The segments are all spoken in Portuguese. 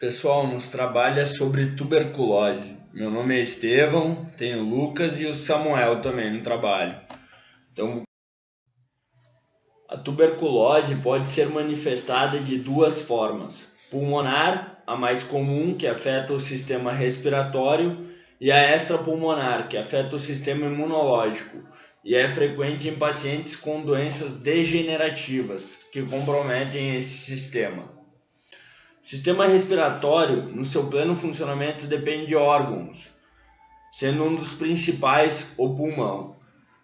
Pessoal, nosso trabalho é sobre tuberculose. Meu nome é Estevão, tenho o Lucas e o Samuel também no trabalho. Então, a tuberculose pode ser manifestada de duas formas: pulmonar, a mais comum, que afeta o sistema respiratório, e a extrapulmonar, que afeta o sistema imunológico, e é frequente em pacientes com doenças degenerativas que comprometem esse sistema. Sistema respiratório, no seu pleno funcionamento, depende de órgãos, sendo um dos principais o pulmão,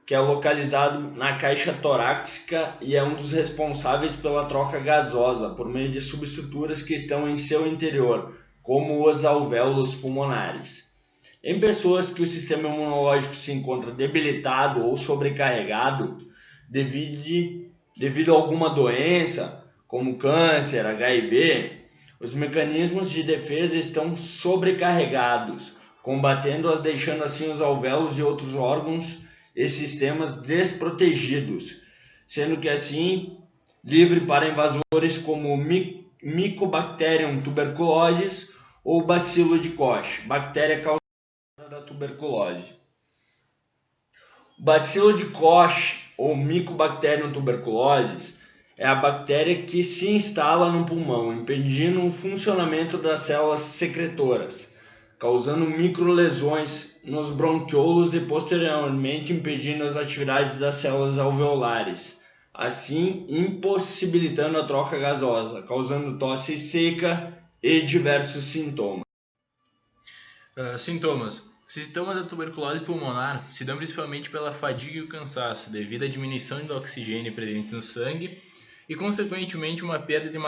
que é localizado na caixa torácica e é um dos responsáveis pela troca gasosa por meio de subestruturas que estão em seu interior, como os alvéolos pulmonares. Em pessoas que o sistema imunológico se encontra debilitado ou sobrecarregado devido a alguma doença, como câncer, HIV, os mecanismos de defesa estão sobrecarregados, combatendo-as, deixando assim os alvéolos e outros órgãos e sistemas desprotegidos, sendo que assim livre para invasores como Mycobacterium tuberculosis ou bacilo de Koch, bactéria causadora da tuberculose. O bacilo de Koch ou Mycobacterium tuberculosis é a bactéria que se instala no pulmão, impedindo o funcionamento das células secretoras, causando microlesões nos bronquiolos e posteriormente impedindo as atividades das células alveolares, assim impossibilitando a troca gasosa, causando tosse seca e diversos sintomas. Sintomas. Os sintomas da tuberculose pulmonar se dão principalmente pela fadiga e o cansaço, devido à diminuição do oxigênio presente no sangue e, consequentemente, uma perda de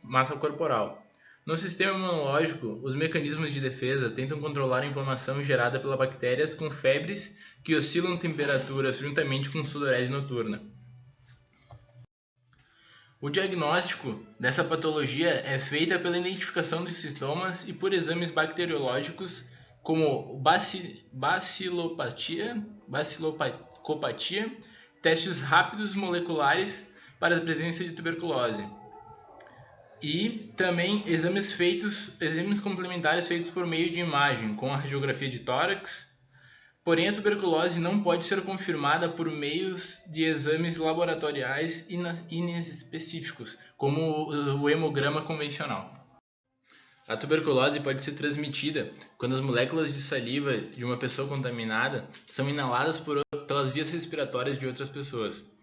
massa corporal. No sistema imunológico, os mecanismos de defesa tentam controlar a inflamação gerada pelas bactérias com febres que oscilam temperaturas juntamente com sudorese noturna. O diagnóstico dessa patologia é feita pela identificação dos sintomas e por exames bacteriológicos como bacilocopatia, testes rápidos moleculares para a presença de tuberculose e também exames complementares feitos por meio de imagem, com a radiografia de tórax. Porém, a tuberculose não pode ser confirmada por meios de exames laboratoriais inespecíficos, como o hemograma convencional. A tuberculose pode ser transmitida quando as moléculas de saliva de uma pessoa contaminada são inaladas pelas vias respiratórias de outras pessoas.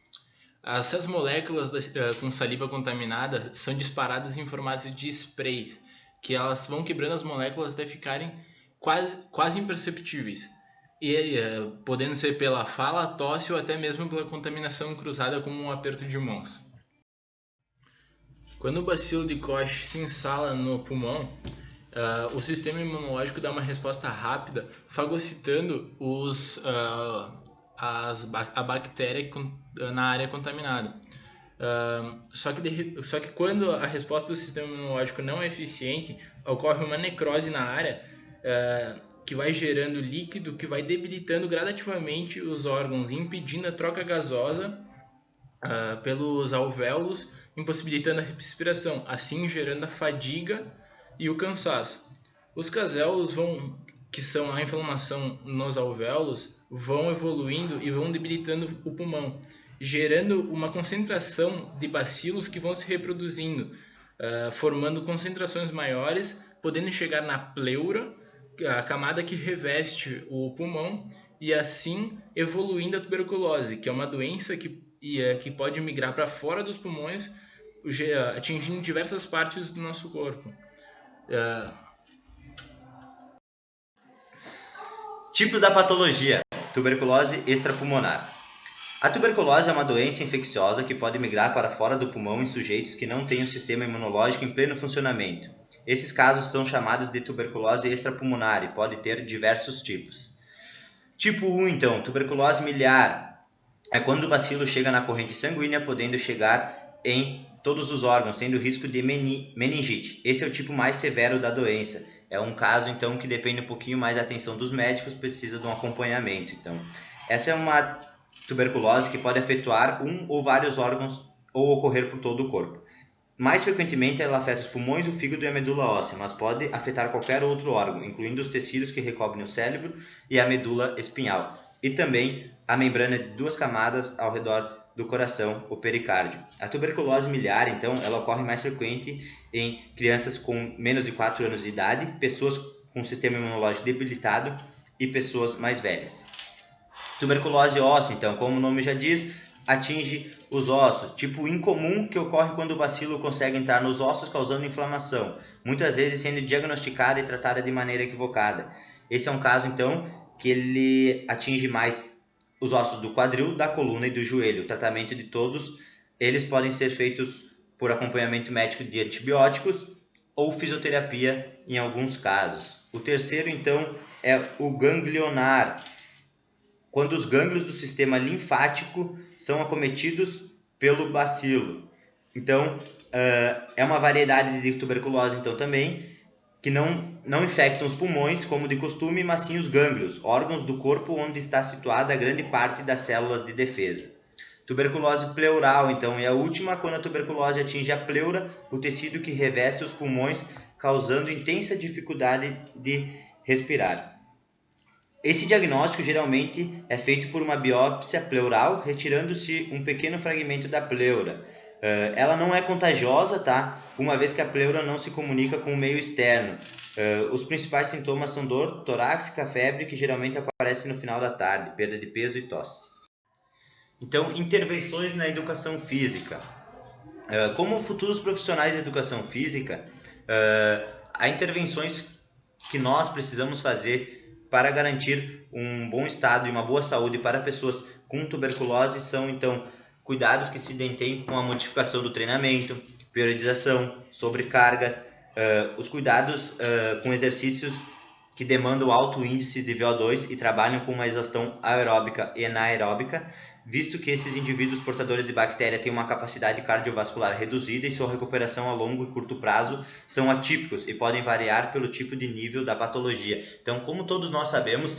Essas moléculas com saliva contaminada são disparadas em formato de sprays, que elas vão quebrando as moléculas até ficarem quase imperceptíveis, e podendo ser pela fala, tosse ou até mesmo pela contaminação cruzada como um aperto de mãos. Quando o bacilo de Koch se instala no pulmão, o sistema imunológico dá uma resposta rápida, fagocitando a bactéria na área contaminada. Só que quando a resposta do sistema imunológico não é eficiente, ocorre uma necrose na área, que vai gerando líquido que vai debilitando gradativamente os órgãos, impedindo a troca gasosa pelos alvéolos, impossibilitando a respiração, assim gerando a fadiga e o cansaço. Os caséolos que são a inflamação nos alvéolos, vão evoluindo e vão debilitando o pulmão, gerando uma concentração de bacilos que vão se reproduzindo, formando concentrações maiores, podendo chegar na pleura, a camada que reveste o pulmão, e assim evoluindo a tuberculose, que é uma doença que pode migrar para fora dos pulmões, atingindo diversas partes do nosso corpo. Tipos da patologia: tuberculose extrapulmonar. A tuberculose é uma doença infecciosa que pode migrar para fora do pulmão em sujeitos que não têm o sistema imunológico em pleno funcionamento. Esses casos são chamados de tuberculose extrapulmonar e pode ter diversos tipos. Tipo 1, então, tuberculose miliar. É quando o bacilo chega na corrente sanguínea, podendo chegar em todos os órgãos, tendo risco de meningite. Esse é o tipo mais severo da doença. É um caso, então, que depende um pouquinho mais da atenção dos médicos, precisa de um acompanhamento. Então, essa é uma tuberculose que pode afetar um ou vários órgãos ou ocorrer por todo o corpo. Mais frequentemente, ela afeta os pulmões, o fígado e a medula óssea, mas pode afetar qualquer outro órgão, incluindo os tecidos que recobrem o cérebro e a medula espinhal, e também a membrana de 2 camadas ao redor do coração, o pericárdio. A tuberculose miliar, então, ela ocorre mais frequente em crianças com menos de 4 anos de idade, pessoas com sistema imunológico debilitado e pessoas mais velhas. Tuberculose óssea, então, como o nome já diz, atinge os ossos, tipo incomum que ocorre quando o bacilo consegue entrar nos ossos causando inflamação, muitas vezes sendo diagnosticada e tratada de maneira equivocada. Esse é um caso, então, que ele atinge mais os ossos do quadril, da coluna e do joelho. O tratamento de todos eles podem ser feitos por acompanhamento médico de antibióticos ou fisioterapia em alguns casos. O terceiro, então, é o ganglionar, quando os gânglios do sistema linfático são acometidos pelo bacilo. Então, é uma variedade de tuberculose, então, também, que não infectam os pulmões, como de costume, mas sim os gânglios, órgãos do corpo onde está situada a grande parte das células de defesa. Tuberculose pleural, então, é a última, quando a tuberculose atinge a pleura, o tecido que reveste os pulmões, causando intensa dificuldade de respirar. Esse diagnóstico geralmente é feito por uma biópsia pleural, retirando-se um pequeno fragmento da pleura. Ela não é contagiosa, tá? Uma vez que a pleura não se comunica com o meio externo. Os principais sintomas são dor torácica, febre, que geralmente aparece no final da tarde, perda de peso e tosse. Então, intervenções na educação física. Como futuros profissionais de educação física, há intervenções que nós precisamos fazer para garantir um bom estado e uma boa saúde para pessoas com tuberculose. São, então, cuidados que se detêm com a modificação do treinamento, periodização, sobrecargas, os cuidados com exercícios que demandam alto índice de VO2 e trabalham com uma exaustão aeróbica e anaeróbica, visto que esses indivíduos portadores de bactéria têm uma capacidade cardiovascular reduzida e sua recuperação a longo e curto prazo são atípicos e podem variar pelo tipo de nível da patologia. Então, como todos nós sabemos,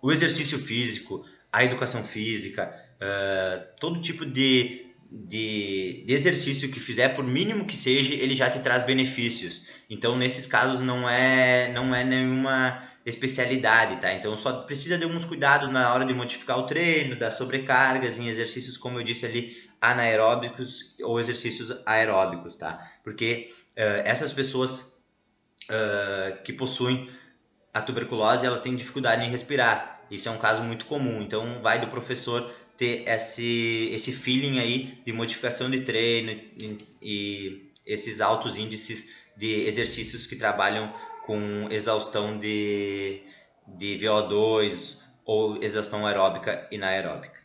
o exercício físico, a educação física, todo tipo de exercício que fizer, por mínimo que seja, ele já te traz benefícios. Então, nesses casos, não é nenhuma especialidade, tá? Então, só precisa de alguns cuidados na hora de modificar o treino, das sobrecargas em exercícios, como eu disse ali, anaeróbicos ou exercícios aeróbicos, tá? Porque essas pessoas que possuem a tuberculose, ela tem dificuldade em respirar. Isso é um caso muito comum. Então, vai do professor ter esse feeling aí de modificação de treino e esses altos índices de exercícios que trabalham com exaustão de VO2 ou exaustão aeróbica e anaeróbica.